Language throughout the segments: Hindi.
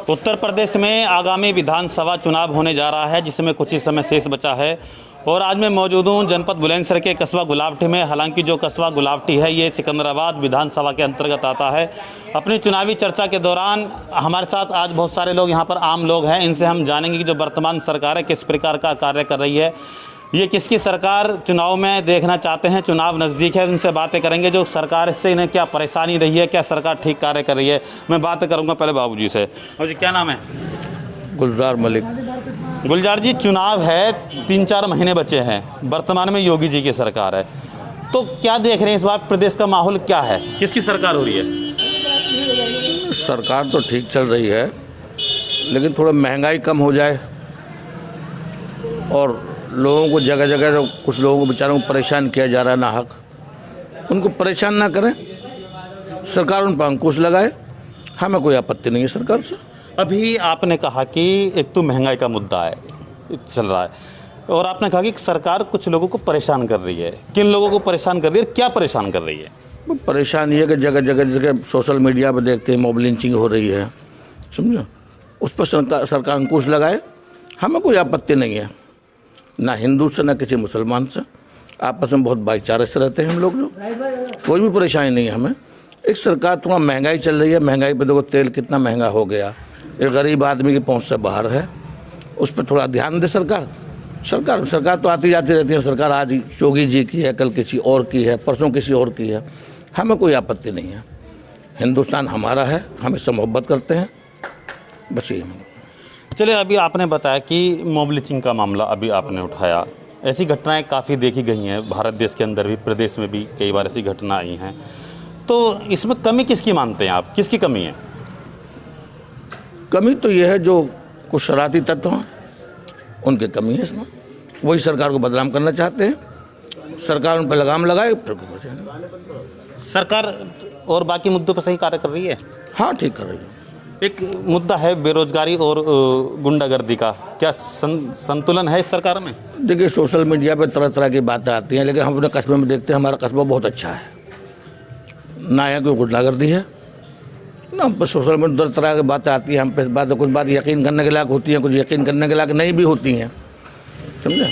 उत्तर प्रदेश में आगामी विधानसभा चुनाव होने जा रहा है, जिसमें कुछ ही समय शेष बचा है। और आज मैं मौजूद हूँ जनपद बुलंदशहर के कस्बा गुलावटी में। हालांकि जो कस्बा गुलावटी है ये सिकंदराबाद विधानसभा के अंतर्गत आता है। अपनी चुनावी चर्चा के दौरान हमारे साथ आज बहुत सारे लोग यहाँ पर आम लोग हैं। इनसे हम जानेंगे कि जो वर्तमान सरकार है किस प्रकार का कार्य कर रही है, ये किसकी सरकार चुनाव में देखना चाहते हैं। चुनाव नज़दीक है, उनसे बातें करेंगे जो सरकार से इन्हें क्या परेशानी रही है, क्या सरकार ठीक कार्य कर रही है। मैं बात करूँगा पहले बाबूजी से। बाबूजी क्या नाम है? गुलजार मलिक। गुलजार जी, चुनाव है, 3-4 महीने बचे हैं, वर्तमान में योगी जी की सरकार है, तो क्या देख रहे हैं इस बार प्रदेश का माहौल क्या है, किसकी सरकार हो रही है? सरकार तो ठीक चल रही है, लेकिन थोड़ा महंगाई कम हो जाए और लोगों को जगह जगह जो कुछ लोगों को बेचारों को परेशान किया जा रहा है नाहक, उनको परेशान ना करें, सरकार उन पर अंकुश लगाए। हमें कोई आपत्ति नहीं है सरकार से। अभी आपने कहा कि एक तो महंगाई का मुद्दा है, चल रहा है, और आपने कहा कि सरकार कुछ लोगों को परेशान कर रही है। किन लोगों को परेशान कर रही है, क्या परेशान कर रही है? परेशान ये है कि जगह जगह सोशल मीडिया पर देखते हैं मॉब लिंचिंग हो रही है, समझो, उस पर सरकार अंकुश लगाए। हमें कोई आपत्ति नहीं है, ना हिंदू से ना किसी मुसलमान से, आपस में बहुत भाईचारे से रहते हैं हम लोग। जो कोई भी परेशानी नहीं है हमें। एक सरकार, थोड़ा महंगाई चल रही है, महंगाई पे देखो तेल कितना महंगा हो गया, एक गरीब आदमी की पहुंच से बाहर है, उस पर थोड़ा ध्यान दे सरकार। सरकार तो आती जाती रहती है। सरकार आज योगी जी की है, कल किसी और की है, परसों किसी और की है। हमें कोई आपत्ति नहीं है। हिंदुस्तान हमारा है, हम इससे मोहब्बत करते हैं, बस यही। चलिए, अभी आपने बताया कि मॉब लिंचिंग का मामला अभी आपने उठाया। ऐसी घटनाएं काफ़ी देखी गई हैं भारत देश के अंदर भी, प्रदेश में भी कई बार ऐसी घटना आई हैं। तो इसमें कमी किसकी मानते हैं आप, किसकी कमी है? कमी तो यह है जो कुछ शरारती तत्व हैं, उनकी कमी है इसमें। वही सरकार को बदनाम करना चाहते हैं, सरकार उन पर लगाम लगाए फिर। सरकार और बाकी मुद्दों पर सही कार्य कर रही है? हाँ, ठीक कर रही है। एक मुद्दा है बेरोजगारी और गुंडागर्दी का, क्या संतुलन है इस सरकार में? देखिए, सोशल मीडिया पे तरह तरह की बातें आती हैं, लेकिन हम अपने कस्बे में देखते हैं, हमारा कस्बा बहुत अच्छा है, ना यहाँ कोई गुंडागर्दी है ना। हम पर सोशल मीडिया तरह की बातें आती हैं, हम पे बात, कुछ बात यकीन करने के लायक होती हैं, कुछ यकीन करने के लायक नहीं भी होती हैं, समझे।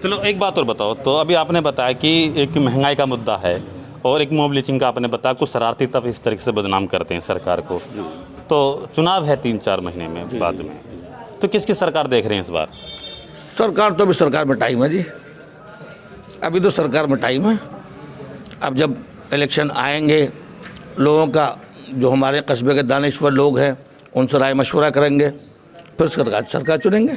चलो एक बात और बताओ, तो अभी आपने बताया कि एक महंगाई का मुद्दा है और एक मॉब लिंचिंग का आपने बताया, कुछ शरारती तत्व इस तरीके से बदनाम करते हैं सरकार को। तो चुनाव है 3-4 महीने में बाद में, तो किसकी सरकार देख रहे हैं इस बार? सरकार तो अभी सरकार में टाइम है जी, अभी तो सरकार में टाइम है। अब जब इलेक्शन आएंगे, लोगों का, जो हमारे कस्बे के दानिश्वर लोग हैं, उनसे राय मशवरा करेंगे, फिर सरकार चुनेंगे।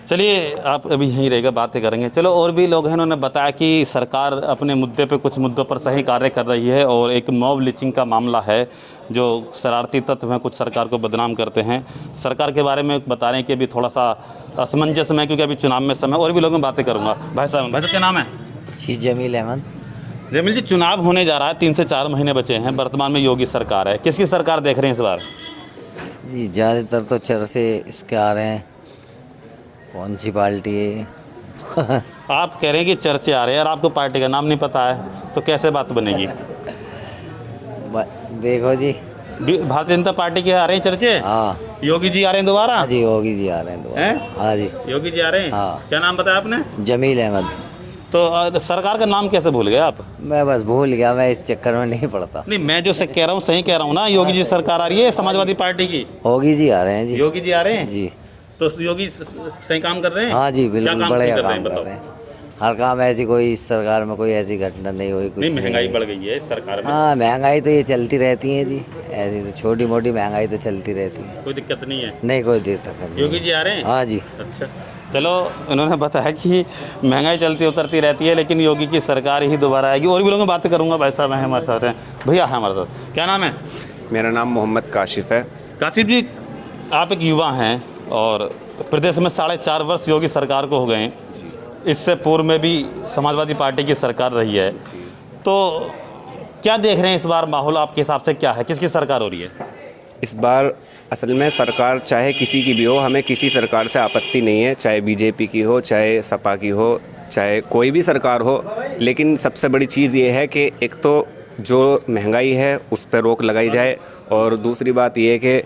चलिए, आप अभी यहीं रहेगा, बातें करेंगे। चलो, और भी लोग हैं, उन्होंने बताया कि सरकार अपने मुद्दे पे, कुछ मुद्दों पर सही कार्य कर रही है, और एक मॉब लिंचिंग का मामला है, जो शरारती तत्व हैं कुछ सरकार को बदनाम करते हैं। सरकार के बारे में बता रहे हैं कि अभी थोड़ा सा असमंजस में, क्योंकि अभी चुनाव में समय। और भी लोगों में बातें करूँगा। भाई साहब क्या नाम है? जी, जमील अहमद। जमील जी, चुनाव होने जा रहा है, 3 से 4 महीने बचे हैं, वर्तमान में योगी सरकार है, किसकी सरकार देख रहे हैं इस बार? जी, ज़्यादातर तो चर्चे इसके आ रहे हैं, कौन सी पार्टी है। आप कह रहे हैं कि चर्चे आ रहे हैं और आपको पार्टी का नाम नहीं पता है, तो कैसे बात बनेगी? देखो जी, भारतीय जनता पार्टी के आ रहे हैं चर्चे। हाँ, योगी जी आ रहे हैं दोबारा? हाँ जी, योगी जी आ रहे हैं दोबारा। हाँ जी, योगी जी आ रहे हैं। हाँ। क्या नाम बताया आपने? जमील अहमद। तो सरकार का नाम कैसे भूल गए आप? मैं बस भूल गया, मैं इस चक्कर में नहीं पड़ता। नहीं, मैं जो से कह रहा हूँ सही कह रहा हूँ ना। योगी जी सरकार आ रही है समाजवादी पार्टी की। योगी जी आ रहे हैं जी। योगी जी आ रहे हैं जी। तो योगी सही काम कर रहे हैं? हाँ जी, बिल्कुल बढ़िया काम कर बताओ। रहे हैं। हर काम, ऐसी कोई इस सरकार में कोई ऐसी घटना नहीं हुई, कुछ नहीं। महंगाई बढ़ गई है इस सरकार में। हाँ, महंगाई तो ये चलती रहती है जी, ऐसी तो छोटी मोटी महंगाई तो चलती रहती है, कोई दिक्कत नहीं है। नहीं कोई दिक्कत नहीं। योगी जी आ रहे हैं? हाँ जी। अच्छा, चलो, उन्होंने बताया कि महंगाई चलती उतरती रहती है, लेकिन योगी की सरकार ही दोबारा आएगी। और भी लोगों में बातें करूँगा। भाई साहब हैं हमारे साथ, हैं भैया हैं हमारे साथ। क्या नाम है? मेरा नाम मोहम्मद काशिफ है। काशिफ जी, आप एक युवा हैं और प्रदेश में 4.5 वर्ष योगी सरकार को हो गए। इससे पूर्व में भी समाजवादी पार्टी की सरकार रही है, तो क्या देख रहे हैं इस बार माहौल आपके हिसाब से क्या है, किसकी सरकार हो रही है? इस बार असल में सरकार चाहे किसी की भी हो, हमें किसी सरकार से आपत्ति नहीं है, चाहे बीजेपी की हो, चाहे सपा की हो, चाहे कोई भी सरकार हो। लेकिन सबसे बड़ी चीज़ ये है कि एक तो जो महंगाई है उस पर रोक लगाई जाए। और दूसरी बात ये है कि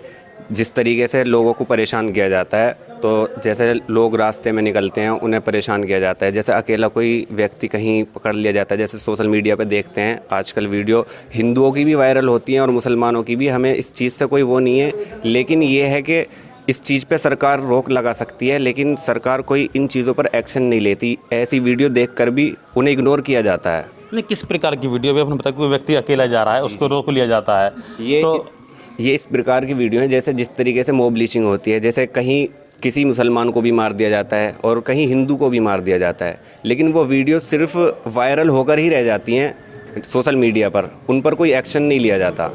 जिस तरीके से लोगों को परेशान किया जाता है, तो जैसे लोग रास्ते में निकलते हैं उन्हें परेशान किया जाता है, जैसे अकेला कोई व्यक्ति कहीं पकड़ लिया जाता है, जैसे सोशल मीडिया पे देखते हैं आजकल वीडियो हिंदुओं की भी वायरल होती हैं और मुसलमानों की भी। हमें इस चीज़ से कोई वो नहीं है, लेकिन ये है कि इस चीज़ पे सरकार रोक लगा सकती है, लेकिन सरकार कोई इन चीज़ों पर एक्शन नहीं लेती। ऐसी वीडियो देखकर भी उन्हें इग्नोर किया जाता है। नहीं, किस प्रकार की वीडियो भी आपने बताया, कोई व्यक्ति अकेला जा रहा है उसको रोक लिया जाता है, ये इस प्रकार की वीडियो है जैसे जिस तरीके से मॉब लिंचिंग होती है, जैसे कहीं किसी मुसलमान को भी मार दिया जाता है और कहीं हिंदू को भी मार दिया जाता है, लेकिन वो वीडियो सिर्फ वायरल होकर ही रह जाती हैं सोशल मीडिया पर, उन पर कोई एक्शन नहीं लिया जाता।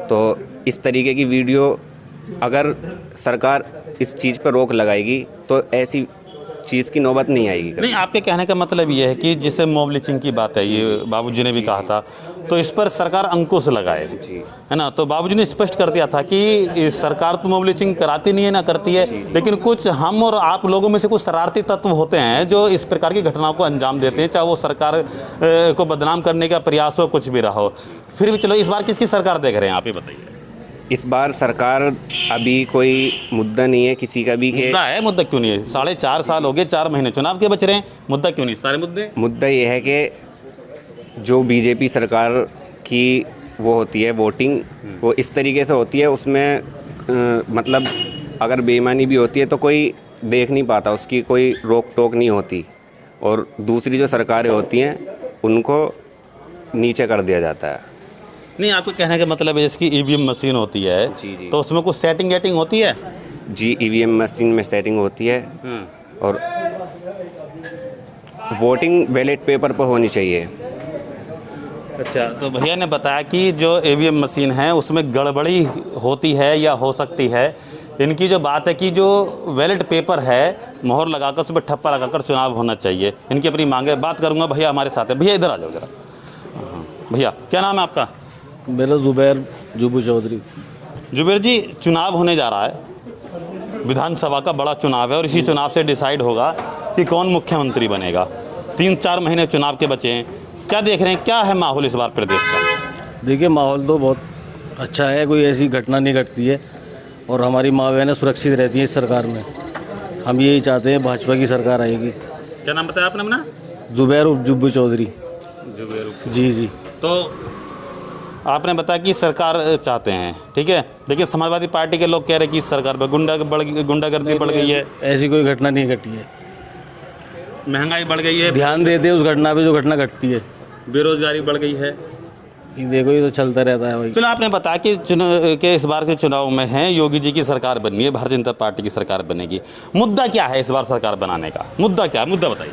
तो इस तरीके की वीडियो अगर सरकार इस चीज़ पर रोक लगाएगी तो ऐसी चीज़ की नौबत नहीं आएगी। नहीं, आपके कहने का मतलब ये है कि जिसे मॉब लिंचिंग की बात है, ये बाबूजी ने भी कहा था, तो इस पर सरकार अंकुश लगाए, है ना। तो बाबूजी ने स्पष्ट कर दिया था कि सरकार तो मॉब लिंचिंग कराती नहीं है, ना करती है, लेकिन कुछ हम और आप लोगों में से कुछ शरारती तत्व होते हैं जो इस प्रकार की घटनाओं को अंजाम देते हैं, चाहे वो सरकार को बदनाम करने का प्रयास हो, कुछ भी रहा हो। फिर भी चलो, इस बार किसकी सरकार देख रहे हैं आप, ये बताइए। इस बार सरकार अभी कोई मुद्दा नहीं है किसी का भी कि मुद्दा है। मुद्दा क्यों नहीं है? 4.5 साल हो गए, 4 महीने चुनाव के बच रहे हैं, मुद्दा क्यों नहीं? सारे मुद्दे। मुद्दा ये है कि जो बीजेपी सरकार की वो होती है वोटिंग, वो इस तरीके से होती है, उसमें मतलब अगर बेईमानी भी होती है तो कोई देख नहीं पाता, उसकी कोई रोक टोक नहीं होती। और दूसरी जो सरकारें होती हैं उनको नीचे कर दिया जाता है। नहीं, आपको कहने का मतलब है जिसकी ईवीएम मशीन होती है, जी। तो उसमें कुछ सेटिंग वेटिंग होती है? जी, ईवीएम मशीन में सेटिंग होती है और वोटिंग बैलेट पेपर पर होनी चाहिए। अच्छा, तो भैया ने बताया कि जो ईवीएम मशीन है उसमें गड़बड़ी होती है या हो सकती है। इनकी जो बात है कि जो बैलेट पेपर है मोहर लगाकर उस पर ठप्पा लगाकर चुनाव होना चाहिए, इनकी अपनी मांगे। बात करूंगा, भैया हमारे साथ है। भैया इधर आ जाओ जरा। भैया क्या नाम है आपका? मेरा जुबैर जुबू चौधरी। जुबैर जी, चुनाव होने जा रहा है, विधानसभा का बड़ा चुनाव है और इसी चुनाव से डिसाइड होगा कि कौन मुख्यमंत्री बनेगा। 3-4 महीने चुनाव के बचे हैं, क्या देख रहे हैं, क्या है माहौल इस बार प्रदेश का? देखिए, माहौल तो बहुत अच्छा है, कोई ऐसी घटना नहीं घटती है और हमारी माँ बहनें सुरक्षित रहती हैं इस सरकार में। हम यही चाहते हैं भाजपा की सरकार आएगी। क्या नाम बताया आपने अपना? जुबैर जुब्बू चौधरी। जुबैर जी। तो आपने बताया कि सरकार चाहते हैं, ठीक है, लेकिन समाजवादी पार्टी के लोग कह रहे हैं कि इस सरकार पर गुंडागर्दी बढ़ गई है, ऐसी कोई घटना नहीं घटी है। महंगाई बढ़ गई है, ध्यान देते हैं उस घटना पे जो घटना घटती है। बेरोजगारी बढ़ गई है। देखो, ये तो चलता रहता है भाई। चलो, आपने बताया कि इस बार के चुनाव में है योगी जी की सरकार बननी है, भारतीय जनता पार्टी की सरकार बनेगी। मुद्दा क्या है इस बार सरकार बनाने का? मुद्दा क्या है, मुद्दा बताइए।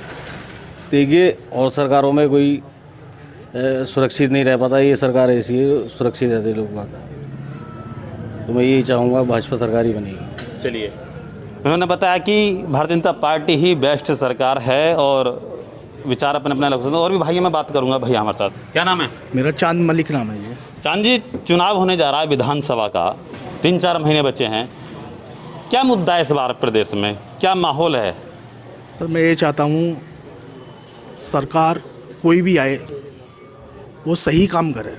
देखिए, और सरकारों में कोई सुरक्षित नहीं रह पाता, ये सरकार ऐसी है सुरक्षित रहते लोग बाग। तो मैं यही चाहूँगा भाजपा सरकार ही बनेगी। चलिए, उन्होंने बताया कि भारतीय जनता पार्टी ही बेस्ट सरकार है और विचार अपने अपने लोग। और भी भाई मैं बात करूंगा। भैया हमारे साथ, क्या नाम है? मेरा चांद मलिक नाम है जी। चांद जी, चुनाव होने जा रहा है विधानसभा का, 3-4 महीने बचे हैं, क्या मुद्दा है इस बार प्रदेश में, क्या माहौल है? सर, मैं ये चाहता हूँ सरकार कोई भी आए वो सही काम करे।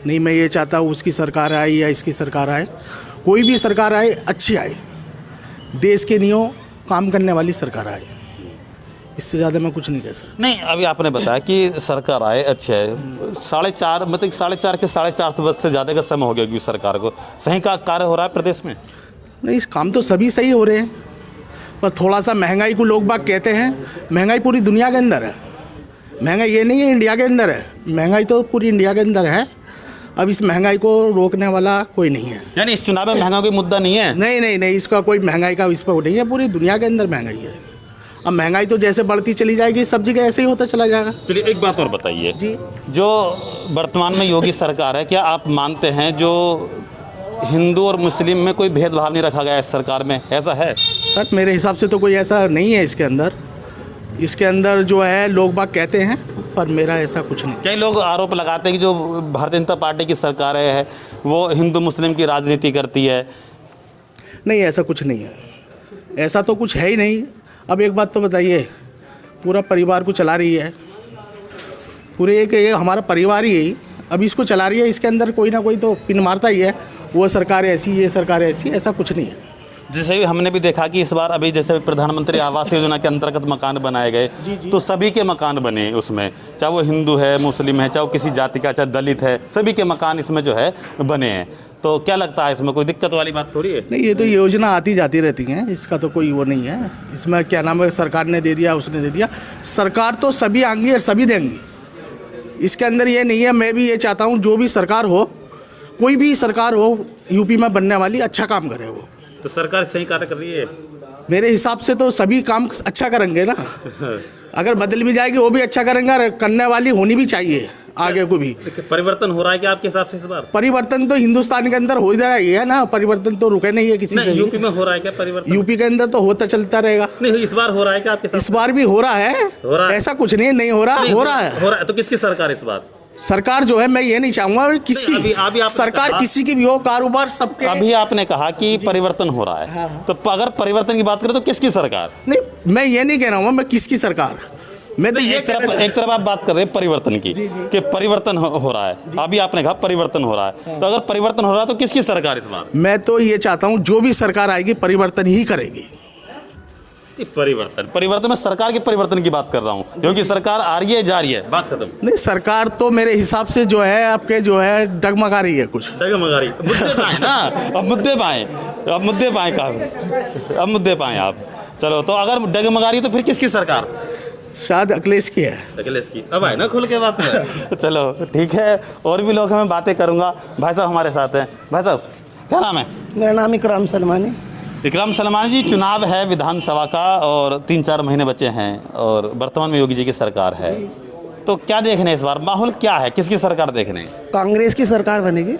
नहीं, मैं ये चाहता हूँ उसकी सरकार आए या इसकी सरकार आए, कोई भी सरकार आए अच्छी आए, देश के नियम काम करने वाली सरकार आए। इससे ज़्यादा मैं कुछ नहीं कह सकता। नहीं, अभी आपने बताया कि सरकार आए, अच्छा है, 4.5 मतलब 4.5 वर्ष से ज़्यादा का समय हो गया कि सरकार को सही का कार्य हो रहा है प्रदेश में। नहीं, काम तो सभी सही हो रहे हैं, पर थोड़ा सा महंगाई को लोग बाग कहते हैं, महंगाई पूरी दुनिया के अंदर है। महंगाई ये नहीं है इंडिया के अंदर है, महंगाई तो पूरी इंडिया के अंदर है। अब इस महंगाई को रोकने वाला कोई नहीं है। यानी इस चुनाव में महंगाई कोई मुद्दा नहीं है? नहीं, इसका कोई महंगाई का इस पर नहीं है, पूरी दुनिया के अंदर महंगाई है। अब महंगाई तो जैसे बढ़ती चली जाएगी, सब जगह ऐसे ही होता चला जाएगा। चलिए, एक बात और बताइए जी। जो वर्तमान में योगी सरकार है, क्या आप मानते हैं जो हिंदू और मुस्लिम में कोई भेदभाव नहीं रखा गया इस सरकार में, ऐसा है? सर, मेरे हिसाब से तो कोई ऐसा नहीं है इसके अंदर। इसके अंदर जो है लोग बाग कहते हैं, पर मेरा ऐसा कुछ नहीं। कई लोग आरोप लगाते हैं कि जो भारतीय जनता पार्टी की सरकार है वो हिंदू मुस्लिम की राजनीति करती है। नहीं, ऐसा कुछ नहीं है, ऐसा तो कुछ है ही नहीं। अब एक बात तो बताइए, पूरा परिवार को चला रही है, पूरे एक हमारा परिवार ही अब इसको चला रही है, इसके अंदर कोई ना कोई तो पिन मारता ही है, वो सरकार ऐसी, ये सरकार ऐसी, ऐसा कुछ नहीं है। जैसे हमने भी देखा कि इस बार अभी जैसे प्रधानमंत्री आवास योजना के अंतर्गत मकान बनाए गए, तो सभी के मकान बने उसमें, चाहे वो हिंदू है, मुस्लिम है, चाहे वो किसी जाति का, चाहे दलित है, सभी के मकान इसमें जो है बने हैं। तो क्या लगता है इसमें कोई दिक्कत वाली बात थोड़ी है? नहीं, ये तो योजना आती जाती रहती हैं, इसका तो कोई वो नहीं है। इसमें क्या नाम है, सरकार ने दे दिया, उसने दे दिया, सरकार तो सभी आएंगी और सभी देंगी। इसके अंदर ये नहीं है। मैं भी ये चाहता हूँ जो भी सरकार हो, कोई भी सरकार हो यूपी में बनने वाली, अच्छा काम करे वो। तो सरकार सही कार्य कर रही है मेरे हिसाब से तो सभी काम अच्छा करेंगे ना। अगर बदल भी जाएगी वो भी अच्छा करेंगे, और करने वाली होनी भी चाहिए आगे को भी। परिवर्तन हो रहा है क्या आपके हिसाब से इस बार? परिवर्तन तो हिंदुस्तान के अंदर हो ही रहा है ना, परिवर्तन तो रुके नहीं है किसी से भी। यूपी में हो रहा है क्या परिवर्तन? यूपी के अंदर तो होता चलता रहेगा। नहीं, इस बार हो रहा है क्या आपके साथ? इस बार भी हो रहा है, हो रहा है। ऐसा कुछ नहीं है, नहीं हो रहा, हो रहा है। हो रहा है। तो किसकी सरकार इस बार? सरकार जो है, मैं ये नहीं चाहूंगा किसकी, अभी आपने सरकार कहा- किसी की भी हो, कारोबार सबके। अभी आपने कहा कि परिवर्तन हो रहा है, तो अगर परिवर्तन की बात करें तो किसकी सरकार? नहीं, मैं ये नहीं कह रहा हूँ मैं किसकी सरकार, मैं तो ये एक तरफ आप बात कर रहे हैं परिवर्तन की, कि परिवर्तन हो रहा है। अभी आपने कहा परिवर्तन हो रहा है, तो अगर परिवर्तन हो रहा है तो किसकी सरकार इस बार? मैं तो ये चाहता हूँ जो भी सरकार आएगी परिवर्तन ही करेगी। परिवर्तन में सरकार के परिवर्तन की बात कर रहा हूँ, क्योंकि सरकार आ रही है, जा रही है, बात खत्म। नहीं, सरकार तो मेरे हिसाब से जो है आपके जो है डगमगा रही है कुछ। डगमगा रही मुद्दे पाए ना, अब मुद्दे पाए अब मुद्दे पाए आप। चलो, तो अगर डगमगा रही है तो फिर किसकी सरकार? शायद अखिलेश की है। अखिलेश की। अब आए ना खुल के बात है। चलो ठीक है, और भी लोग हमें बातें करूँगा। भाई साहब हमारे साथ हैं। भाई साहब क्या नाम है? मेरा नाम इकराम सलमानी। इकराम सलमान जी, चुनाव है विधानसभा का और 3-4 महीने बचे हैं, और वर्तमान में योगी जी की सरकार है, तो क्या देख रहे हैं इस बार? माहौल क्या है, किसकी सरकार देख रहे हैं? कांग्रेस की सरकार बनेगी।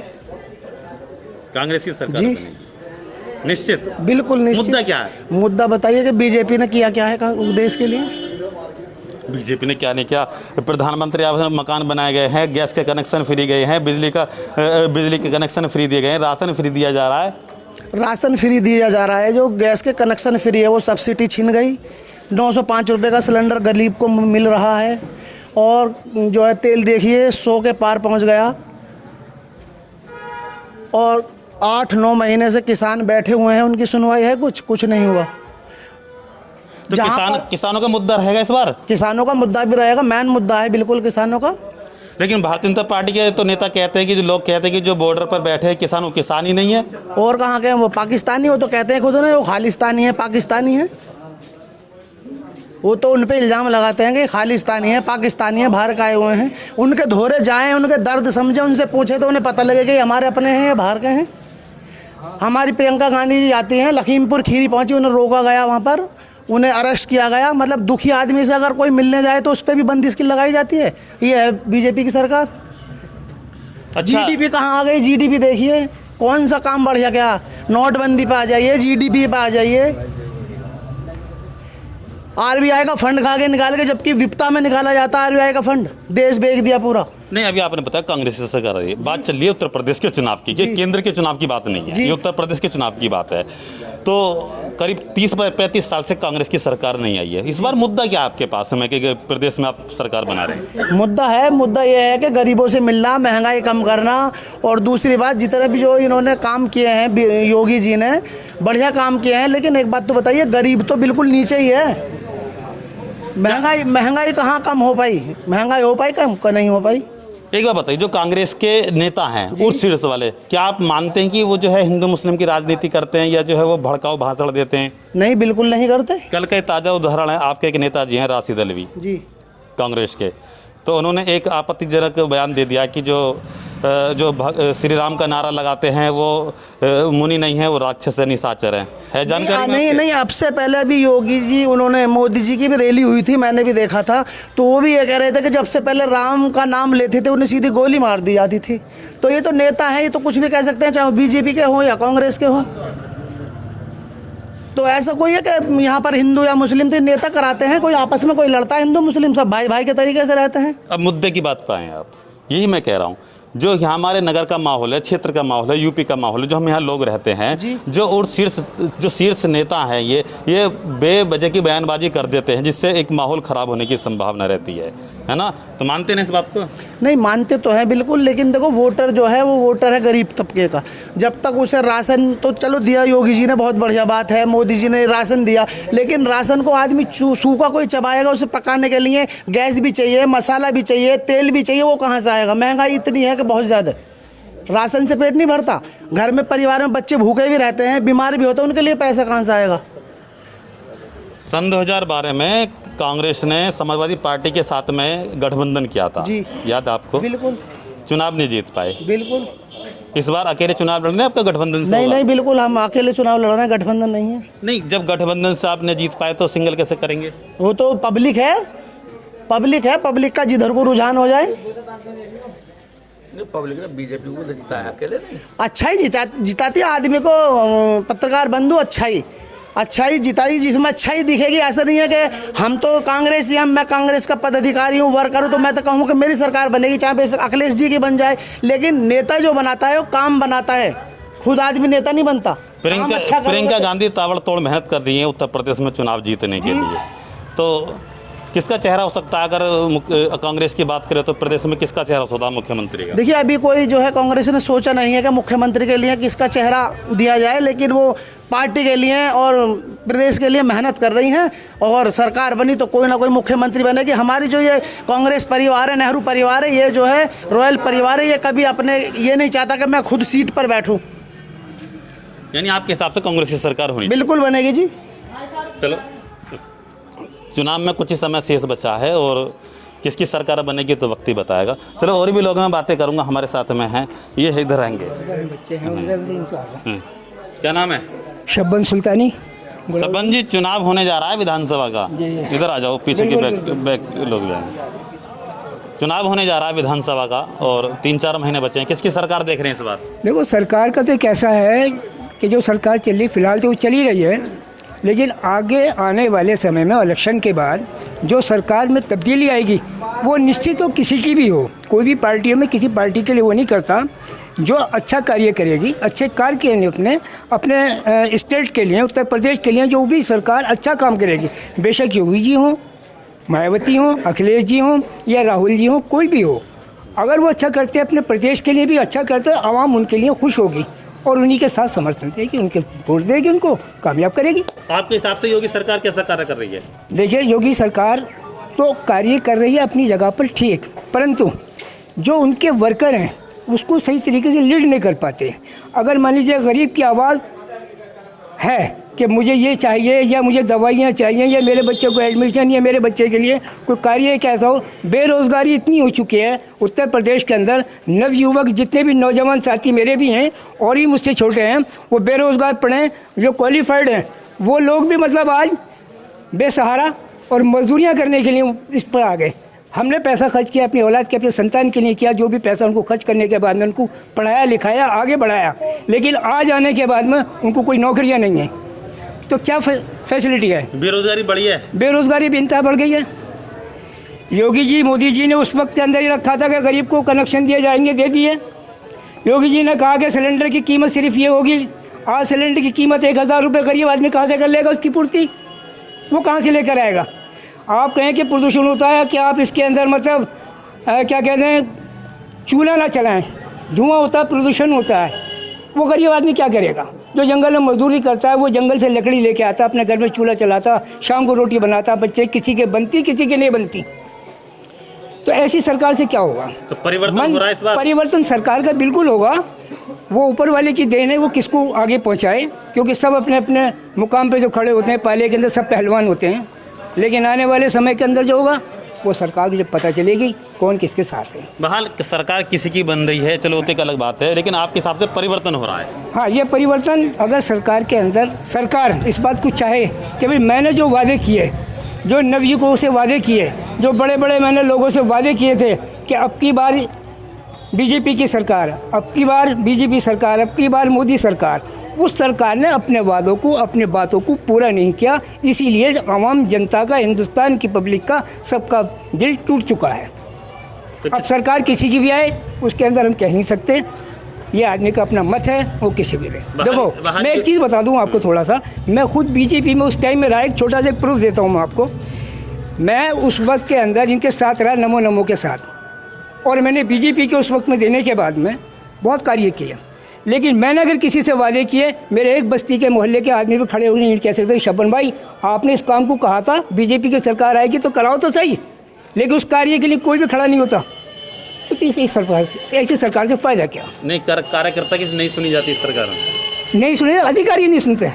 कांग्रेस की सरकार जी। बनेगी निश्चित? बिल्कुल निश्चित। मुद्दा क्या है? मुद्दा बताइए कि बीजेपी ने किया क्या है देश के लिए। बीजेपी ने क्या नहीं किया? प्रधानमंत्री आवास मकान बनाए गए हैं, गैस के कनेक्शन फ्री गए हैं, बिजली के कनेक्शन फ्री दिए गए हैं, राशन फ्री दिया जा रहा है। राशन फ्री दिया जा रहा है, जो गैस के कनेक्शन फ्री है वो सब्सिडी छिन गई। 905 रुपये का सिलेंडर गरीब को मिल रहा है, और जो है तेल देखिए 100 के पार पहुंच गया, और 8-9 महीने से किसान बैठे हुए हैं, उनकी सुनवाई है? कुछ नहीं हुआ। तो किसानों का मुद्दा रहेगा इस बार? किसानों का मुद्दा भी रहेगा, मेन मुद्दा है बिल्कुल किसानों का। लेकिन भारतीय जनता पार्टी के तो नेता कहते हैं कि जो लोग कहते हैं कि जो बॉर्डर पर बैठे हैं किसान, वो किसान ही नहीं है। और कहाँ के हैं वो? पाकिस्तानी। वो तो कहते हैं खुद ने वो खालिस्तानी है, पाकिस्तानी है। वो तो उन पे इल्ज़ाम लगाते हैं कि खालिस्तानी है, पाकिस्तानी है, बाहर के आए हुए हैं। उनके धोरे जाएं, उनके दर्द समझें, उनसे पूछे तो उन्हें पता लगे कि हमारे अपने हैं या बाहर के हैं। हमारी प्रियंका गांधी जी आती हैं, लखीमपुर खीरी पहुंची, उन्हें रोका गया, वहाँ पर उन्हें अरेस्ट किया गया। मतलब दुखी आदमी से अगर कोई मिलने जाए तो उस पर भी बंदिश की लगाई जाती है। ये है बीजेपी की सरकार। अच्छा, जीडीपी कहाँ आ गई? जीडीपी देखिए, कौन सा काम बढ़िया क्या? नोटबंदी पे आ जाइए, जीडीपी पे आ जाइए। आरबीआई का फंड खा के निकाल के, जबकि विपता में निकाला जाता है आरबीआई का फंड, देश बेच दिया पूरा। नहीं, अभी आपने बताया कांग्रेस से सरकार रही है, बात चल रही है उत्तर प्रदेश के चुनाव की, ये केंद्र के चुनाव की बात नहीं है, ये उत्तर प्रदेश के चुनाव की बात है। तो करीब 30-35 साल से कांग्रेस की सरकार नहीं आई है, इस बार मुद्दा क्या आपके पास है कि प्रदेश में आप सरकार बना रहे हैं? मुद्दा ये है कि गरीबों से मिलना, महंगाई कम करना, और दूसरी बात जितने भी जो इन्होंने काम किए हैं, योगी जी ने बढ़िया काम किए हैं। लेकिन एक बात तो बताइए, गरीब तो बिल्कुल नीचे ही है। महंगाई कहाँ कम हो पाई? महंगाई हो पाई कम? नहीं हो पाई। एक बात बताइए, जो कांग्रेस के नेता हैं उच्च शीर्ष वाले, क्या आप मानते हैं कि वो जो है हिंदू मुस्लिम की राजनीति करते हैं, या जो है वो भड़काऊ भाषण देते हैं? नहीं, बिल्कुल नहीं करते। कल का ताज़ा उदाहरण है, आपके एक नेताजी हैं राशिद अलवी जी, कांग्रेस के, तो उन्होंने एक आपत्तिजनक बयान दे दिया कि जो श्री राम का नारा लगाते हैं वो मुनि नहीं है, वो राक्षस है, निशाचर है जानकारी? नहीं, अब से पहले भी योगी जी, उन्होंने मोदी जी की भी रैली हुई थी, मैंने भी देखा था, तो वो भी ये कह रहे थे कि जब से पहले राम का नाम लेते थे उन्हें सीधी गोली मार दी जाती थी। तो ये तो नेता हैं, ये तो कुछ भी कह सकते हैं, चाहे बीजेपी के हों या कांग्रेस के हों। तो ऐसा कोई है कि यहाँ पर हिंदू या मुस्लिम तो नेता कराते हैं, कोई आपस में कोई लड़ता है? हिंदू मुस्लिम सब भाई भाई के तरीके से रहते हैं। अब मुद्दे की बात पाएँ आप, यही मैं कह रहा हूँ। जो यहाँ हमारे नगर का माहौल है, क्षेत्र का माहौल है, यूपी का माहौल है, जो हम यहाँ लोग रहते हैं, जो शीर्ष नेता हैं, ये बेवजह की बयानबाजी कर देते हैं, जिससे एक माहौल ख़राब होने की संभावना रहती है। है ना? तो मानते नहीं इस बात को? नहीं मानते तो हैं बिल्कुल, लेकिन देखो वोटर जो है वो वोटर है गरीब तबके का। जब तक उसे राशन तो चलो दिया योगी जी ने, बहुत बढ़िया बात है, मोदी जी ने राशन दिया, लेकिन राशन को आदमी सूखा कोई चबाएगा, उसे पकाने के लिए गैस भी चाहिए, मसाला भी चाहिए, तेल भी चाहिए, वो कहाँ से आएगा? महंगाई इतनी है कि बहुत ज़्यादा, राशन से पेट नहीं भरता। घर में परिवार में बच्चे भूखे भी रहते हैं, बीमार भी होते हैं, उनके लिए पैसा कहाँ से आएगा? सन 2012 में कांग्रेस ने समाजवादी पार्टी के साथ में गठबंधन किया था जी। याद आपको? बिल्कुल। चुनाव नहीं जीत पाए। बिल्कुल। इस बार अकेले चुनाव लड़ने आपका गठबंधन से नहीं होगा? नहीं बिल्कुल, हम अकेले चुनाव लड़ रहे हैं, गठबंधन नहीं है। नहीं, जब गठबंधन से आप नहीं जीत पाए तो सिंगल कैसे करेंगे? वो तो पब्लिक है, पब्लिक का जिधर को रुझान हो जाए। पब्लिक ने बीजेपी को जिताया, अकेले नहीं। अच्छा ही जिताती है आदमी को, पत्रकार बंधु, अच्छा ही जिताई, जिसमें अच्छा ही दिखेगी। ऐसा नहीं है कि हम तो कांग्रेस ही, मैं कांग्रेस का पदाधिकारी हूँ, वर्कर हूँ, तो मैं तो कहूँ कि मेरी सरकार बनेगी, चाहे बेशक अखिलेश जी की बन जाए, लेकिन नेता जो बनाता है वो काम बनाता है, खुद आदमी नेता नहीं बनता। प्रियंका गांधी ताबड़तोड़ मेहनत कर रही है उत्तर प्रदेश में चुनाव जीतने के लिए, तो किसका चेहरा हो सकता है? अगर कांग्रेस की बात करें तो प्रदेश में किसका चेहरा हो सकता है मुख्यमंत्री का? देखिए अभी कोई जो है कांग्रेस ने सोचा नहीं है कि मुख्यमंत्री के लिए किसका चेहरा दिया जाए, लेकिन वो पार्टी के लिए और प्रदेश के लिए मेहनत कर रही हैं, और सरकार बनी तो कोई ना कोई मुख्यमंत्री बनेगी। हमारी जो ये कांग्रेस परिवार है, नेहरू परिवार है, ये जो है रॉयल परिवार है, ये कभी अपने ये नहीं चाहता कि मैं खुद सीट पर बैठूं। यानी आपके हिसाब से कांग्रेस की सरकार होनी बिल्कुल बनेगी जी। चलो, चुनाव में कुछ ही समय शेष बचा है और किसकी सरकार बनेगी तो वक्त ही बताएगा। चलो, और भी लोग मैं बातें करूंगा, हमारे साथ में हैं, ये इधर आएंगे। क्या नाम है? शब्बन सुल्तानी। शब्बन जी, चुनाव होने जा रहा है विधानसभा का, इधर आ जाओ, पीछे के बैक लोग जाएंगे। चुनाव होने जा रहा है विधानसभा का और 3-4 महीने बचे हैं, किसकी सरकार देख रहे हैं इस बार? देखो सरकार का तो एक ऐसा है कि जो सरकार चल रही फिलहाल तो वो चल ही रही है, लेकिन आगे आने वाले समय में इलेक्शन के बाद जो सरकार में तब्दीली आएगी वो निश्चित हो, किसी की भी हो, कोई भी पार्टियों में किसी पार्टी के लिए वो नहीं करता। जो अच्छा कार्य करेगी, अच्छे कार्य के लिए अपने स्टेट के लिए, उत्तर प्रदेश के लिए जो भी सरकार अच्छा काम करेगी, बेशक योगी जी हों, मायावती हों, अखिलेश जी हों या राहुल जी हों, कोई भी हो, अगर वो अच्छा करते हैं अपने प्रदेश के लिए भी अच्छा करते हैं, आवाम उनके लिए खुश होगी और उन्हीं के साथ समर्थन देगी, उनके वोट देगी, उनको कामयाब करेगी। आपके हिसाब से योगी सरकार कैसा कार्य कर रही है? देखिए योगी सरकार तो कार्य कर रही है अपनी जगह पर ठीक, परंतु जो उनके वर्कर हैं उसको सही तरीके से लीड नहीं कर पाते। अगर मान लीजिए गरीब की आवाज़ है कि मुझे ये चाहिए या मुझे दवाइयाँ चाहिए या मेरे बच्चे को एडमिशन या मेरे बच्चे के लिए कोई कार्य कैसा हो, बेरोज़गारी इतनी हो चुकी है उत्तर प्रदेश के अंदर, नवयुवक जितने भी नौजवान साथी मेरे भी हैं और ही मुझसे छोटे हैं, वो बेरोज़गार पड़े हैं, जो क्वालिफाइड हैं वो लोग भी मतलब आज बेसहारा और मजदूरियाँ करने के लिए इस पर आ गए। हमने पैसा खर्च किया अपनी औलाद के, अपने संतान के लिए किया, जो भी पैसा उनको खर्च करने के बाद में उनको पढ़ाया लिखाया आगे बढ़ाया, लेकिन आज आने के बाद में उनको कोई नौकरियां नहीं है, तो क्या फैसिलिटी है? बेरोजगारी बढ़ी है, बेरोजगारी भी इंतहा बढ़ गई है। योगी जी मोदी जी ने उस वक्त के अंदर ही रखा था कि गरीब को कनेक्शन दिए जाएंगे, दे दिए। योगी जी ने कहा कि सिलेंडर की कीमत सिर्फ ये होगी, आज सिलेंडर की कीमत 1000 रुपये करीब, आदमी कहाँ से कर लेगा उसकी पूर्ति? वो कहाँ से लेकर आएगा? आप कहें कि प्रदूषण होता है कि आप इसके अंदर मतलब क्या कहते हैं चूल्हा ना चलाएं, धुआं होता है, प्रदूषण होता है, वो गरीब आदमी क्या करेगा? जो जंगल में मजदूरी करता है वो जंगल से लकड़ी लेके आता, अपने घर में चूल्हा चलाता, शाम को रोटी बनाता, बच्चे किसी के बनती किसी के नहीं बनती, तो ऐसी सरकार से क्या होगा? तो परिवर्तन हो रहा है इस बार? परिवर्तन सरकार का बिल्कुल होगा, वो ऊपर वाले की देन है, वो किसको आगे पहुँचाए, क्योंकि सब अपने अपने मुकाम पर जो खड़े होते हैं पाले के अंदर सब पहलवान होते हैं, लेकिन आने वाले समय के अंदर जो होगा वो सरकार को जब पता चलेगी कौन किसके साथ है। बहाल सरकार किसी की बन रही है, चलो एक अलग बात है, लेकिन आपके हिसाब से परिवर्तन हो रहा है? हाँ, ये परिवर्तन अगर सरकार के अंदर सरकार इस बात को चाहे कि भाई मैंने जो वादे किए, जो नवयुवकों से वादे किए, जो बड़े बड़े मैंने लोगों से वादे किए थे कि अब की बार बीजेपी की सरकार, अब की बार बीजेपी सरकार, अब की बार मोदी सरकार, उस सरकार ने अपने वादों को, अपने बातों को पूरा नहीं किया, इसीलिए आवाम जनता का, हिंदुस्तान की पब्लिक का, सबका दिल टूट चुका है। अब सरकार किसी की भी आए उसके अंदर हम कह नहीं सकते, ये आदमी का अपना मत है, वो किसी भी रहे। देखो मैं एक चीज़ बता दूं आपको थोड़ा सा, मैं खुद बीजेपी में उस टाइम में रहा, एक छोटा सा प्रूफ देता हूँ मैं आपको। मैं उस वक्त के अंदर इनके साथ रहा, नमो नमो के साथ, और मैंने बीजेपी के उस वक्त में देने के बाद में बहुत कार्य किया। लेकिन मैंने अगर किसी से वादे किए, मेरे एक बस्ती के मोहल्ले के आदमी भी खड़े होकर नहीं कह सकते शबन भाई आपने इस काम को कहा था, बीजेपी की सरकार आएगी तो कराओ तो सही, लेकिन उस कार्य के लिए कोई भी खड़ा नहीं होता। तो ऐसी सरकार से फ़ायदा क्या? नहीं, कार्यकर्ता की नहीं सुनी जाती इस सरकार में। नहीं सुने, अधिकारी नहीं सुनते,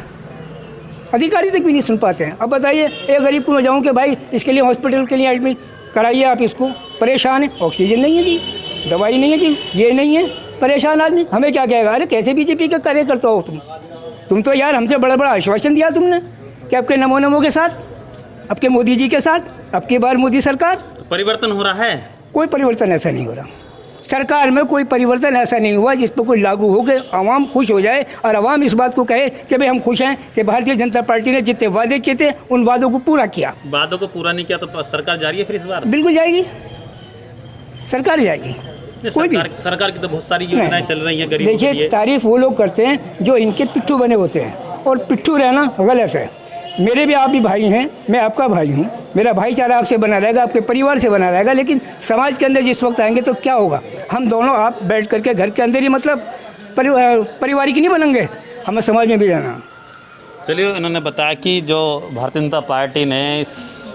अधिकारी तक भी नहीं सुन पाते हैं। अब बताइए, एक गरीब को मैं जाऊँ कि भाई इसके लिए हॉस्पिटल के लिए एडमिट कराइए आप इसको, परेशान है, ऑक्सीजन नहीं है जी, दवाई नहीं है जी, ये नहीं है, परेशान आदमी हमें क्या कहेगा, अरे कैसे बीजेपी का कार्यकर्ता हो तुम तो यार हमसे बड़ा बड़ा आश्वासन दिया तुमने कि आपके नमो नमो के साथ, आपके मोदी जी के साथ, अब की बार मोदी सरकार, परिवर्तन हो रहा है? कोई परिवर्तन ऐसा नहीं हो रहा। सरकार में कोई परिवर्तन ऐसा नहीं हुआ जिस पर कोई लागू हो के आवाम खुश हो जाए और आवाम इस बात को कहे कि भाई हम खुश हैं कि भारतीय जनता पार्टी ने जितने वादे किए थे उन वादों को पूरा किया। वादों को पूरा नहीं किया तो सरकार जा रही है फिर इस बार? बिल्कुल जाएगी, सरकार जाएगी। कोई भी सरकार की तो बहुत सारी योजनाएं चल रही हैं गरीबों के लिए। देखिए, तारीफ वो लोग करते हैं जो इनके पिट्ठू बने होते हैं, और पिट्ठू रहना गलत है। मेरे भी आप भी भाई हैं, मैं आपका भाई हूँ, मेरा भाईचारा आपसे बना रहेगा, आपके परिवार से बना रहेगा, लेकिन समाज के अंदर जिस वक्त आएंगे तो क्या होगा, हम दोनों आप बैठ करके घर के अंदर ही मतलब पारिवारिक नहीं बनेंगे, हमें समाज में भी जाना। चलिए, इन्होंने बताया कि जो भारतीय जनता पार्टी ने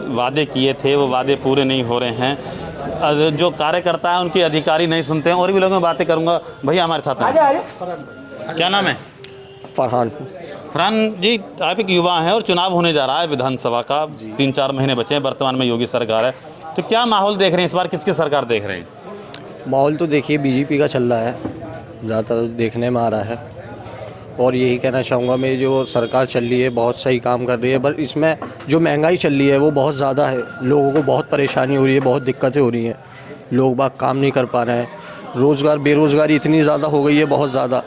वादे किए थे वो वादे पूरे नहीं हो रहे हैं, जो कार्यकर्ता हैं उनके अधिकारी नहीं सुनते हैं। और भी लोगों में बातें करूँगा। भैया हमारे साथ हैं, क्या नाम है? फरहान जी, आप एक युवा हैं और चुनाव होने जा रहा है विधानसभा का, 3-4 महीने बचे हैं, वर्तमान में योगी सरकार है, तो क्या माहौल देख रहे हैं इस बार, किसकी सरकार देख रहे हैं? माहौल तो देखिए बीजेपी का चल रहा है, ज़्यादातर देखने में आ रहा है, और यही कहना चाहूँगा मैं, जो सरकार चल रही है बहुत सही काम कर रही है, पर इसमें जो महंगाई चल रही है वो बहुत ज़्यादा है, लोगों को बहुत परेशानी हो रही है, बहुत दिक्कतें हो रही हैं, लोग बाग काम नहीं कर पा रहे हैं, बेरोज़गारी इतनी ज़्यादा हो गई है, बहुत ज़्यादा,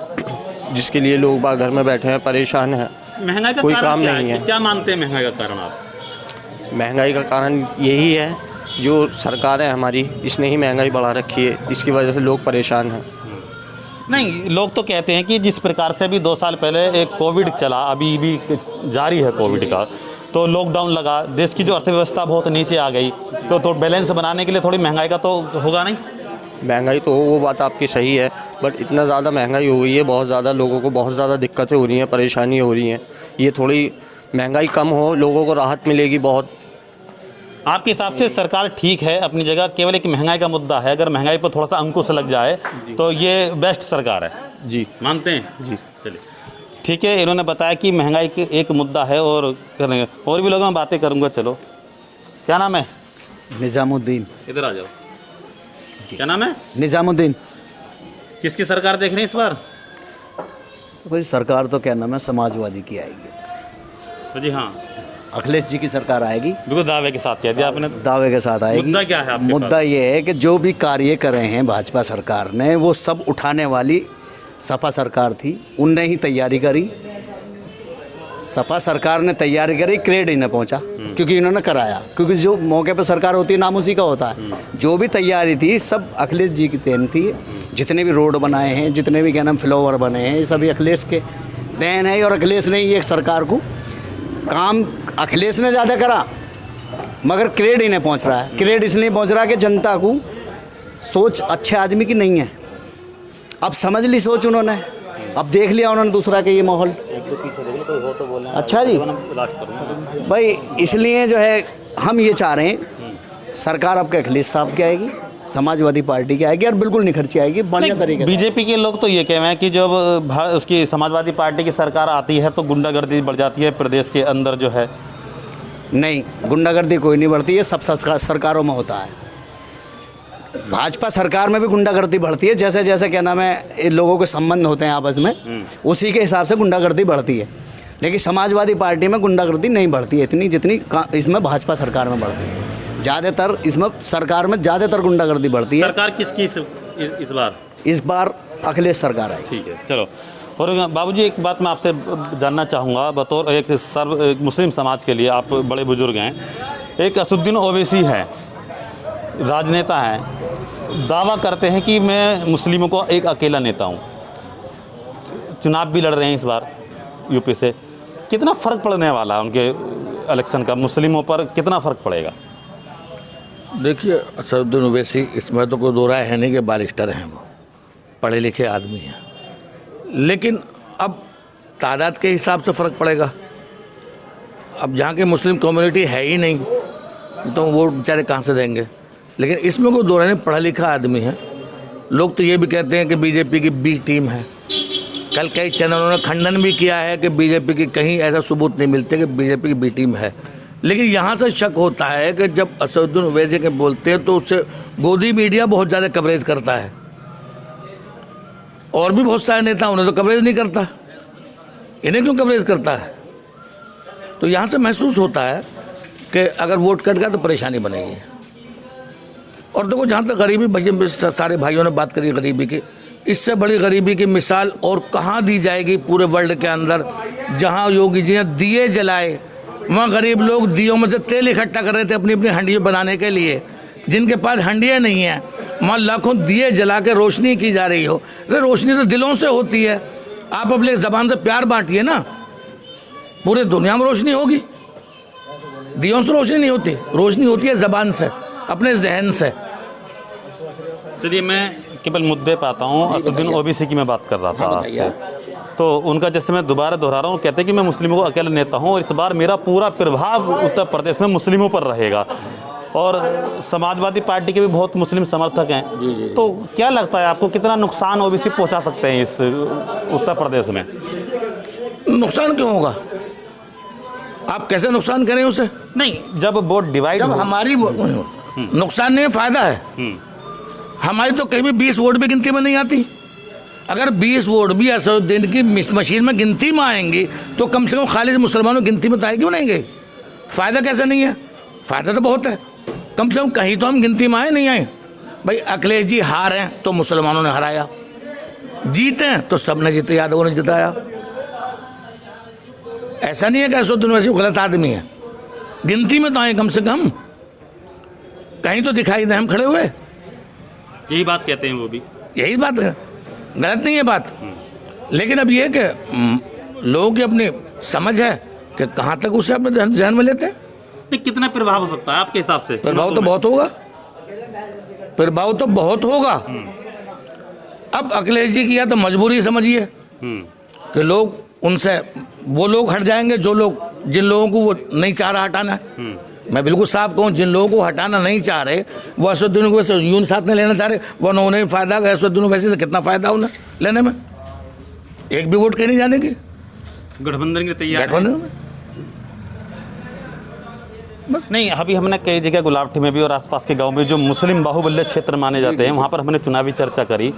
जिसके लिए लोग बाग घर में बैठे हैं, परेशान हैं, महंगाई का कोई कारण काम क्या नहीं है। क्या मानते हैं महंगाई का कारण आप? महंगाई का कारण यही है, जो सरकार है हमारी, इसने ही महंगाई बढ़ा रखी है, इसकी वजह से लोग परेशान हैं। नहीं, लोग तो कहते हैं कि जिस प्रकार से भी 2 साल पहले एक कोविड चला, अभी भी जारी है कोविड का, तो लॉकडाउन लगा, देश की जो अर्थव्यवस्था बहुत नीचे आ गई, तो बैलेंस बनाने के लिए थोड़ी महंगाई का तो होगा नहीं? महंगाई तो हो, वो बात आपकी सही है, बट इतना ज़्यादा महंगाई हो गई है, बहुत ज़्यादा लोगों को बहुत ज़्यादा दिक्कतें हो रही हैं, परेशानी हो रही हैं। ये थोड़ी महंगाई कम हो, लोगों को राहत मिलेगी बहुत। आपके हिसाब से सरकार ठीक है अपनी जगह, केवल एक महंगाई का मुद्दा है, अगर महंगाई पर थोड़ा सा अंकुश लग जाए तो ये बेस्ट सरकार है? जी, मानते हैं? जी, चलिए ठीक है। इन्होंने बताया कि महंगाई के एक मुद्दा है, और करेंगे, और भी लोगों में बातें करूँगा। चलो, क्या नाम है? निज़ामुद्दीन। इधर आ जाओ। क्या नाम है? निज़ामुद्दीन। किसकी सरकार देख रहे हैं इस बार? तो भाई सरकार तो क्या नाम है, समाजवादी की आएगी। तो जी हाँ, अखिलेश जी की सरकार आएगी, बिल्कुल दावे के साथ कह दिया आपने। दावे के साथ आएगी। मुद्दा क्या है आपके मुद्दा पास? ये है कि जो भी कार्य कर रहे हैं भाजपा सरकार ने, वो सब उठाने वाली सपा सरकार थी, उनने ही तैयारी करी। सपा सरकार ने तैयारी करी, क्रेडिट इन्हें पहुंचा क्योंकि इन्होंने कराया, क्योंकि जो मौके पर सरकार होती है नाम उसी का होता है। जो भी तैयारी थी सब अखिलेश जी की देन थी। जितने भी रोड बनाए हैं, जितने भी क्या नाम फ्लाईओवर बने हैं, ये सभी अखिलेश के देन है, और अखिलेश ने ये सरकार को काम अखिलेश ने ज़्यादा करा, मगर क्रेडिट इन्हें पहुंच रहा है। क्रेडिट इसलिए पहुंच रहा है कि जनता को सोच अच्छे आदमी की नहीं है, अब समझ ली सोच उन्होंने, अब देख लिया उन्होंने दूसरा के ये माहौल। अच्छा जी भाई, इसलिए जो है हम ये चाह रहे हैं सरकार आपके अखिलेश साहब की आएगी, समाजवादी पार्टी की आएगी, और बिल्कुल निखरची आएगी बढ़िया तरीके से। बीजेपी के लोग तो ये कह रहे हैं कि जब उसकी समाजवादी पार्टी की सरकार आती है तो गुंडागर्दी बढ़ जाती है प्रदेश के अंदर जो है। नहीं, गुंडागर्दी कोई नहीं बढ़ती है, सब सरकारों में होता है। भाजपा सरकार में भी गुंडागर्दी बढ़ती है, जैसे जैसे क्या नाम है लोगों के संबंध होते हैं आपस में, उसी के हिसाब से गुंडागर्दी बढ़ती है। लेकिन समाजवादी पार्टी में गुंडागर्दी नहीं बढ़ती है इतनी जितनी इसमें भाजपा सरकार में बढ़ती है। ज़्यादातर इसमें सरकार में ज़्यादातर गुंडागर्दी बढ़ती है। सरकार किसकी इस बार? इस बार अखिलेश सरकार आई। ठीक है, चलो। और बाबूजी, एक बात मैं आपसे जानना चाहूँगा, बतौर एक मुस्लिम समाज के लिए, आप बड़े बुजुर्ग हैं, एक असदुद्दीन ओवैसी है, राजनेता हैं, दावा करते हैं कि मैं मुस्लिमों को एक अकेला नेता हूँ, चुनाव भी लड़ रहे हैं इस बार यूपी से। कितना फ़र्क पड़ने वाला है उनके इलेक्शन का, मुस्लिमों पर कितना फ़र्क पड़ेगा? देखिए असदुद्दीन ओवैसी, इसमें तो कोई दो राय है नहीं कि बारिस्टर हैं, वो पढ़े लिखे आदमी हैं, लेकिन अब तादाद के हिसाब से फ़र्क पड़ेगा। अब जहाँ की मुस्लिम कम्युनिटी है ही नहीं तो वोट बेचारे कहाँ से देंगे। लेकिन इसमें कोई दो राय नहीं, पढ़ा लिखा आदमी है। लोग तो ये भी कहते हैं कि बीजेपी की बी टीम है। कल कई चैनलों ने खंडन भी किया है कि बीजेपी की कहीं ऐसा सबूत नहीं मिलते कि बीजेपी की बी टीम है। लेकिन यहाँ से शक होता है कि जब असदुद्दीन ओवैसी के बोलते हैं तो उससे गोदी मीडिया बहुत ज़्यादा कवरेज करता है, और भी बहुत सारे नेता उन्हें तो कवरेज नहीं करता, इन्हें क्यों कवरेज करता है। तो यहाँ से महसूस होता है कि अगर वोट कट गया तो परेशानी बनेगी। और देखो, जहाँ तक गरीबी, भाई सारे भाइयों ने बात करी गरीबी की, इससे बड़ी गरीबी की मिसाल और कहाँ दी जाएगी पूरे वर्ल्ड के अंदर। जहाँ योगी जी ने दिए जलाए, वहाँ गरीब लोग दियों में से तेल इकट्ठा कर रहे थे अपनी अपनी हंडियाँ बनाने के लिए। जिनके पास हंडियाँ नहीं हैं, वहाँ लाखों दिए जला के रोशनी की जा रही हो। अरे रोशनी तो दिलों से होती है। आप अपने ज़बान से प्यार बांटिए ना, पूरे दुनिया में रोशनी होगी। दियों से रोशनी नहीं होती, रोशनी होती है ज़बान से, अपने जहन से। चलिए, मैं केवल मुद्दे पे आता हूँ। असदुद्दीन ओवैसी की मैं बात कर रहा था आपसे, तो उनका जैसे मैं दोबारा दोहरा रहा हूँ, कहते हैं कि मैं मुस्लिमों को अकेला नेता हूँ और इस बार मेरा पूरा प्रभाव उत्तर प्रदेश में मुस्लिमों पर रहेगा। और समाजवादी पार्टी के भी बहुत मुस्लिम समर्थक हैं। तो क्या लगता है आपको, कितना नुकसान ओवैसी पहुँचा सकते हैं इस उत्तर प्रदेश में? नुकसान क्यों होगा? आप कैसे नुकसान करें उसे? नहीं, जब वोट डिवाइड, जब हमारी नुकसान नहीं, फायदा है। हमारी तो कहीं भी 20 वोट भी गिनती में नहीं आती। अगर 20 वोट भी असदुद्दीन की मशीन में गिनती में आएंगी तो कम से कम खालिद मुसलमानों गिनती में तो आएगी क्यों नहीं गई? फ़ायदा कैसे नहीं है? फ़ायदा तो बहुत है। कम से कम कहीं तो हम गिनती में आए, नहीं आए। भाई अखिलेश जी हार हैं तो मुसलमानों ने हराया, जीते हैं तो सब ने जीते, यादवों ने जिताया। ऐसा नहीं है कि असदुद्दीन ओवैसी गलत आदमी है। गिनती में तो आए, कम से कम कहीं तो दिखाई दे हम खड़े हुए। यही बात कहते हैं वो भी, यही बात है, गलत नहीं है बात। लेकिन अब ये कि लोगों की अपनी समझ है कि कहाँ तक उसे अपने ध्यान में लेते हैं। कितना प्रभाव हो सकता है आपके हिसाब से? प्रभाव तो बहुत होगा, प्रभाव तो बहुत होगा। अब अखिलेश जी की या तो मजबूरी समझिए कि लोग उनसे, वो लोग हट जाएंगे जो लोग, जिन लोगों को वो नहीं चाह रहा हटाना है। मैं बिल्कुल साफ कहूँ, जिन लोगों को हटाना नहीं चाह रहे वो असदुद्दीन ओवैसी यून साथ में लेना चाह रहे, वो उन्हें फ़ायदा, असदुद्दीन ओवैसी से कितना फ़ायदा उन्हें लेने में? एक भी वोट कहीं नहीं जाने की। गठबंधन के तैयार गठबंधन में नहीं। अभी हमने कई जगह गुलाबटी में भी और आसपास के गांव में जो मुस्लिम बाहुबल्य क्षेत्र माने जाते हैं, वहाँ पर हमने चुनावी चर्चा करी।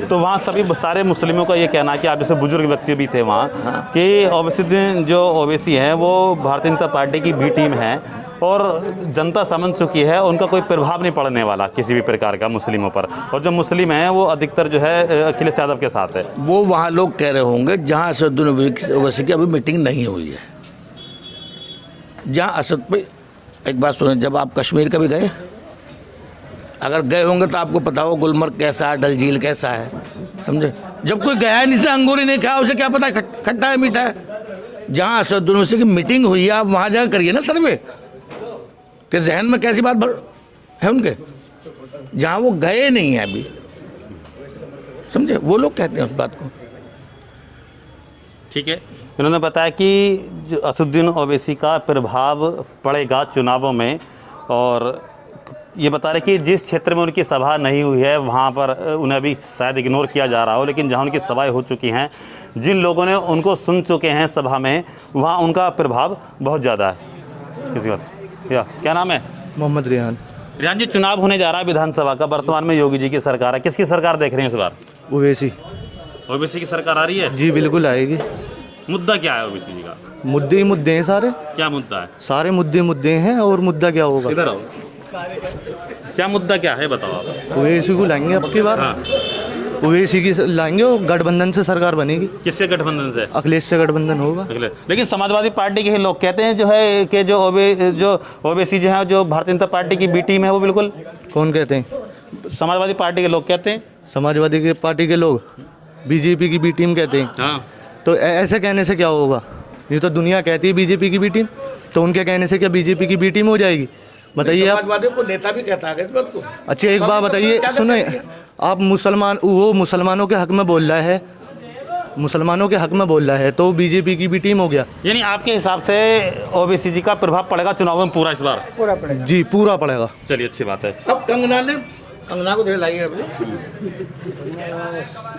तो वहाँ सभी सारे मुस्लिमों का ये कहना है कि आप जैसे बुजुर्ग व्यक्ति भी थे वहाँ, कि ओवैसी जो ओवैसी हैं वो भारतीय जनता पार्टी की बी टीम है और जनता समझ चुकी है, उनका कोई प्रभाव नहीं पड़ने वाला किसी भी प्रकार का मुस्लिमों पर। और जो मुस्लिम हैं वो अधिकतर जो है अखिलेश यादव के साथ है। वो वहाँ लोग कह रहे होंगे जहाँ असदुद्दीन ओवैसी की अभी मीटिंग नहीं हुई है। जहाँ असद पे, एक बात सुने, जब आप कश्मीर कभी गए, अगर गए होंगे तो आपको पता हो गुलमर्ग कैसा है, डल झील कैसा है, समझे। जब कोई गया नहीं, अंगूरी नहीं खाया, उसे क्या पता खट्टा है मीठा है। जहाँ असदुद्दीन ओवैसी की मीटिंग हुई है, आप वहाँ जाकर करिए ना सर्वे कि जहन में कैसी बात है उनके। जहाँ वो गए नहीं हैं अभी, समझे, वो लोग कहते हैं उस बात को। ठीक है, इन्होंने बताया कि जो असदुद्दीन ओवैसी का प्रभाव पड़ेगा चुनावों में, और ये बता रहे कि जिस क्षेत्र में उनकी सभा नहीं हुई है वहाँ पर उन्हें अभी शायद इग्नोर किया जा रहा हो, लेकिन जहाँ उनकी सभाएं हो चुकी हैं, जिन लोगों ने उनको सुन चुके हैं सभा में, वहाँ उनका प्रभाव बहुत ज़्यादा है। किसी बात या क्या नाम है? मोहम्मद रिहान। रिहान जी, चुनाव होने जा रहा है विधानसभा का, वर्तमान में योगी जी की सरकार है, किसकी सरकार देख रहे हैं इस बार? ओवैसी। ओवैसी की सरकार आ रही है? जी बिल्कुल आएगी। मुद्दा क्या है ओवैसी जी का? मुद्दे ही मुद्दे हैं सारे। क्या मुद्दा है? सारे मुद्दे हैं, और मुद्दा क्या होगा? इधर आओ, क्या मुद्दा क्या है बताओ आप। ओवैसी को लाएंगे अब की बार। हाँ। ओवैसी की लाएंगे और गठबंधन से सरकार बनेगी। किससे गठबंधन से? अखिलेश से गठबंधन होगा। लेकिन समाजवादी पार्टी के ही लोग कहते हैं जो है कि जो ओवैसी जो है, जो भारतीय जनता पार्टी की बी टीम है, वो बिल्कुल। कौन कहते हैं? समाजवादी पार्टी के लोग कहते हैं। समाजवादी के पार्टी के लोग बीजेपी की बी टीम कहते हैं। हाँ, तो ऐसे कहने से क्या होगा? ये तो दुनिया कहती है बीजेपी की बी टीम, तो उनके कहने से क्या बीजेपी की बी टीम हो जाएगी? बताइए आप। समाजवादियों को नेता भी कहता है इस बात को। अच्छा एक बात बताइए, सुने, आप मुसलमानों के हक में बोल रहा है, मुसलमानों के हक में बोल रहा है, तो बीजेपी की भी टीम हो गया। यानी आपके हिसाब से ओबीसी जी का प्रभाव पड़ेगा चुनाव में पूरा इस बार? पूरा पड़ेगा जी पूरा पड़ेगा। चलिए अच्छी बात है। अब कंगना को लाइए अभी।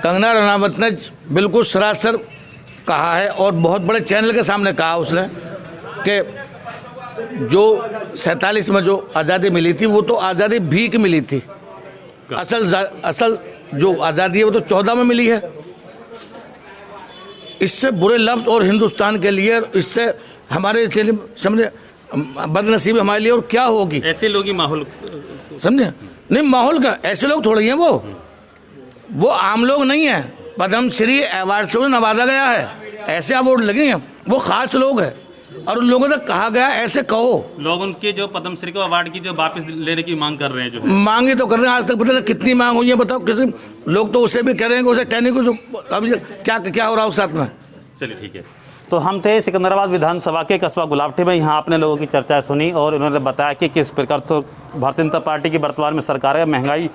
कंगना रनावत ने बिल्कुल सरासर कहा है और बहुत बड़े चैनल के सामने कहा उसने कि जो 47 में जो आज़ादी मिली थी वो तो आज़ादी भीख मिली थी, असल जो आज़ादी है वो तो 14 में मिली है। इससे बुरे लफ्ज़ और हिंदुस्तान के लिए, इससे हमारे समझे बदनसीबी हमारे लिए और क्या होगी। ऐसे लोग ही माहौल समझे नहीं, माहौल का ऐसे लोग थोड़ी हैं, वो आम लोग नहीं हैं। पद्मश्री अवार्ड से नवाजा गया है, ऐसे अवार्ड लगे हैं, वो खास लोग हैं और उन लोगों तक कहा गया ऐसे कहो। लोग उनके जो पद्मश्री को अवार्ड की जो वापस लेने की मांग कर रहे हैं, जो मांगे तो कर रहे हैं, आज तक पता नहीं कितनी मांग हुई है बताओ। किसी लोग तो उसे भी कह रहे हैं कि उसे कहने को अभी क्या हो रहा है उस साथ में। चलिए ठीक है। तो हम थे सिकंदराबाद विधानसभा के कस्बा गुलावटी में। यहाँ आपने लोगों की चर्चा सुनी और उन्होंने बताया कि किस प्रकार तो भारतीय जनता पार्टी की वर्तमान में सरकार है। महंगाई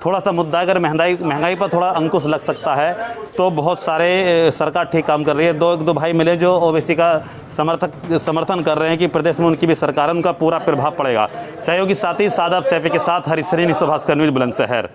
थोड़ा सा मुद्दा है, अगर महंगाई पर थोड़ा अंकुश लग सकता है तो बहुत सारे सरकार ठीक काम कर रही है। दो भाई मिले जो ओबीसी का समर्थन कर रहे हैं कि प्रदेश में उनकी भी सरकार है, उनका पूरा प्रभाव पड़ेगा। सहयोगी साथी सादाब सैफी के साथ हरीश सरीन, भास्कर न्यूज़ बुलंदशहर।